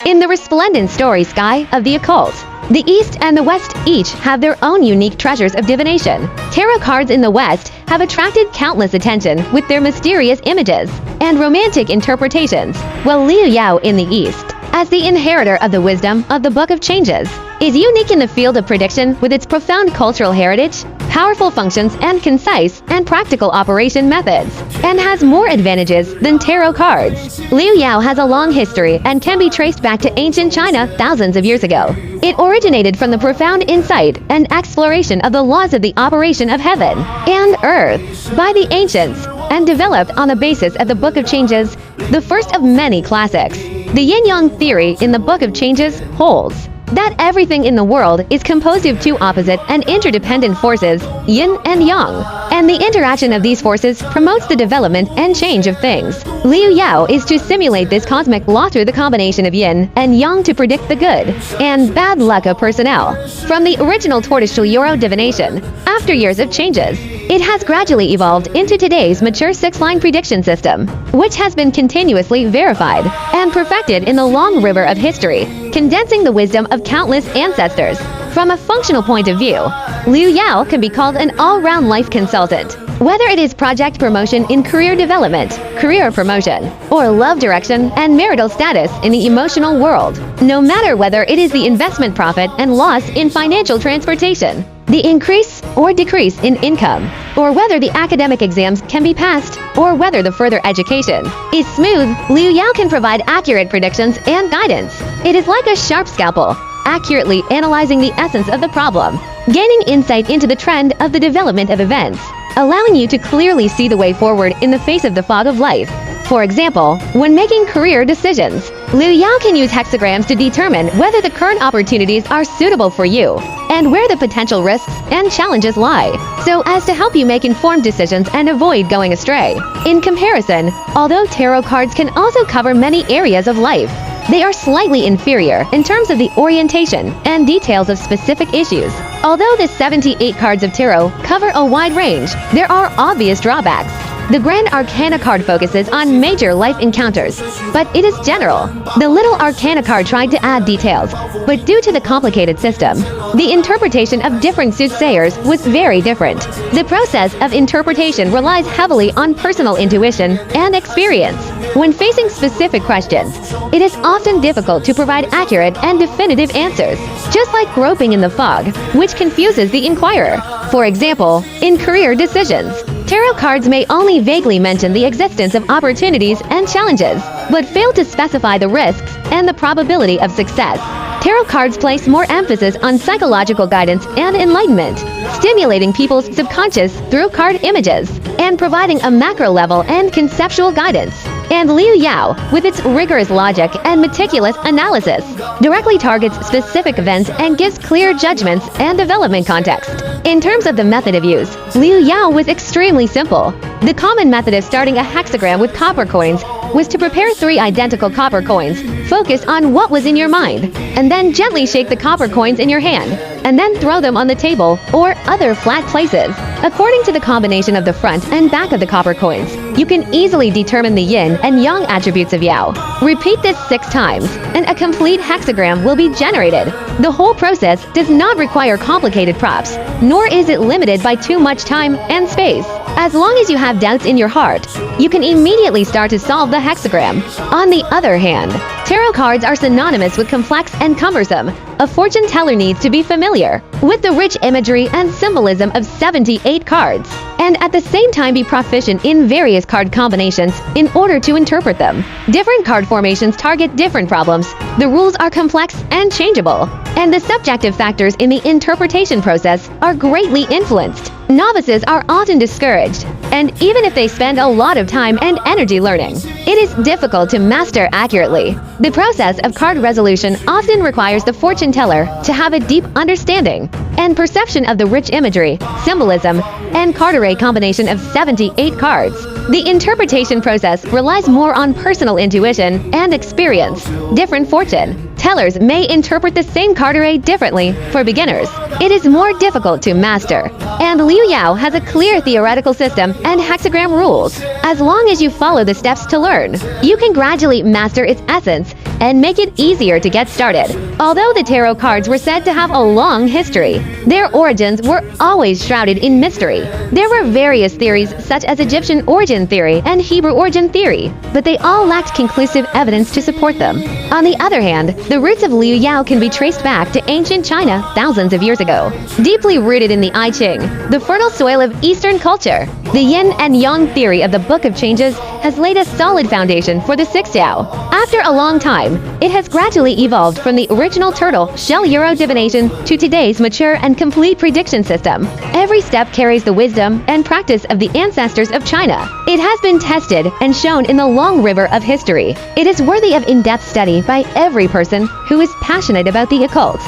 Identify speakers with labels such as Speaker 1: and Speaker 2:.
Speaker 1: In the resplendent story sky of the occult, the East and the West each have their own unique treasures of divination. Tarot cards in the West have attracted countless attention with their mysterious images and romantic interpretations, while Liu Yao in the East, as the inheritor of the wisdom of the Book of Changes, is unique in the field of prediction with its profound cultural heritage, powerful functions, and concise and practical operation methods, and has more advantages than tarot cards. Liu Yao has a long history and can be traced back to ancient China thousands of years ago. It originated from the profound insight and exploration of the laws of the operation of heaven and earth by the ancients, and developed on the basis of the Book of Changes, the first of many classics. The yin-yang theory in the Book of Changes holds that everything in the world is composed of two opposite and interdependent forces, yin and yang, and the interaction of these forces promotes the development and change of things. Liu Yao is to simulate this cosmic law through the combination of yin and yang to predict the good and bad luck of personnel. From the original tortoiseshell Euro divination, after years of changes, it has gradually evolved into today's mature six-line prediction system, which has been continuously verified and perfected in the long river of history, condensing the wisdom of countless ancestors. From a functional point of view, Liu Yao can be called an all-round life consultant. Whether it is project promotion in career development, career promotion, or love direction and marital status in the emotional world, no matter whether it is the investment profit and loss in financial transportation, the increase or decrease in income, or whether the academic exams can be passed, or whether the further education is smooth, Liu Yao can provide accurate predictions and guidance. It is like a sharp scalpel, accurately analyzing the essence of the problem, gaining insight into the trend of the development of events, allowing you to clearly see the way forward in the face of the fog of life. For example, when making career decisions, Liu Yao can use hexagrams to determine whether the current opportunities are suitable for you and where the potential risks and challenges lie, so as to help you make informed decisions and avoid going astray. In comparison, although tarot cards can also cover many areas of life, they are slightly inferior in terms of the orientation and details of specific issues. Although the 78 cards of tarot cover a wide range, there are obvious drawbacks. The Grand Arcana card focuses on major life encounters, but it is general. The Little Arcana card tried to add details, but due to the complicated system, the interpretation of different soothsayers was very different. The process of interpretation relies heavily on personal intuition and experience. When facing specific questions, it is often difficult to provide accurate and definitive answers, just like groping in the fog, which confuses the inquirer. For example, in career decisions, tarot cards may only vaguely mention the existence of opportunities and challenges, but fail to specify the risks and the probability of success. Tarot cards place more emphasis on psychological guidance and enlightenment, stimulating people's subconscious through card images, and providing a macro-level and conceptual guidance. And Liu Yao, with its rigorous logic and meticulous analysis, directly targets specific events and gives clear judgments and development context. In terms of the method of use, Liu Yao was extremely simple. The common method of starting a hexagram with copper coins was to prepare 3 identical copper coins, focus on what was in your mind, and then gently shake the copper coins in your hand, and then throw them on the table or other flat places. According to the combination of the front and back of the copper coins, you can easily determine the yin and yang attributes of Yao. Repeat this 6 times, and a complete hexagram will be generated. The whole process does not require complicated props, nor is it limited by too much time and space. As long as you have doubts in your heart, you can immediately start to solve the hexagram. On the other hand, tarot cards are synonymous with complex and cumbersome. A fortune teller needs to be familiar with the rich imagery and symbolism of 78 cards, and at the same time be proficient in various card combinations in order to interpret them. Different card formations target different problems. The rules are complex and changeable, and the subjective factors in the interpretation process are greatly influenced. Novices are often discouraged, and even if they spend a lot of time and energy learning, it is difficult to master accurately. The process of card resolution often requires the fortune teller to have a deep understanding and perception of the rich imagery, symbolism, and card array combination of 78 cards. The interpretation process relies more on personal intuition and experience. Different fortune tellers may interpret the same card array differently for beginners. It is more difficult to master, and Liu Yao has a clear theoretical system and hexagram rules. As long as you follow the steps to learn, you can gradually master its essence and make it easier to get started. Although the tarot cards were said to have a long history, their origins were always shrouded in mystery. There were various theories such as Egyptian origin theory and Hebrew origin theory, but they all lacked conclusive evidence to support them. On the other hand, the roots of Liu Yao can be traced back to ancient China thousands of years ago. Deeply rooted in the I Ching, the fertile soil of Eastern culture, the yin and yang theory of the Book of Changes has laid a solid foundation for the Sixth Tao. After a long time, it has gradually evolved from the original turtle shell Euro divination to today's mature and complete prediction system. Every step carries the wisdom and practice of the ancestors of China. It has been tested and shown in the long river of history. It is worthy of in-depth study by every person who is passionate about the occult.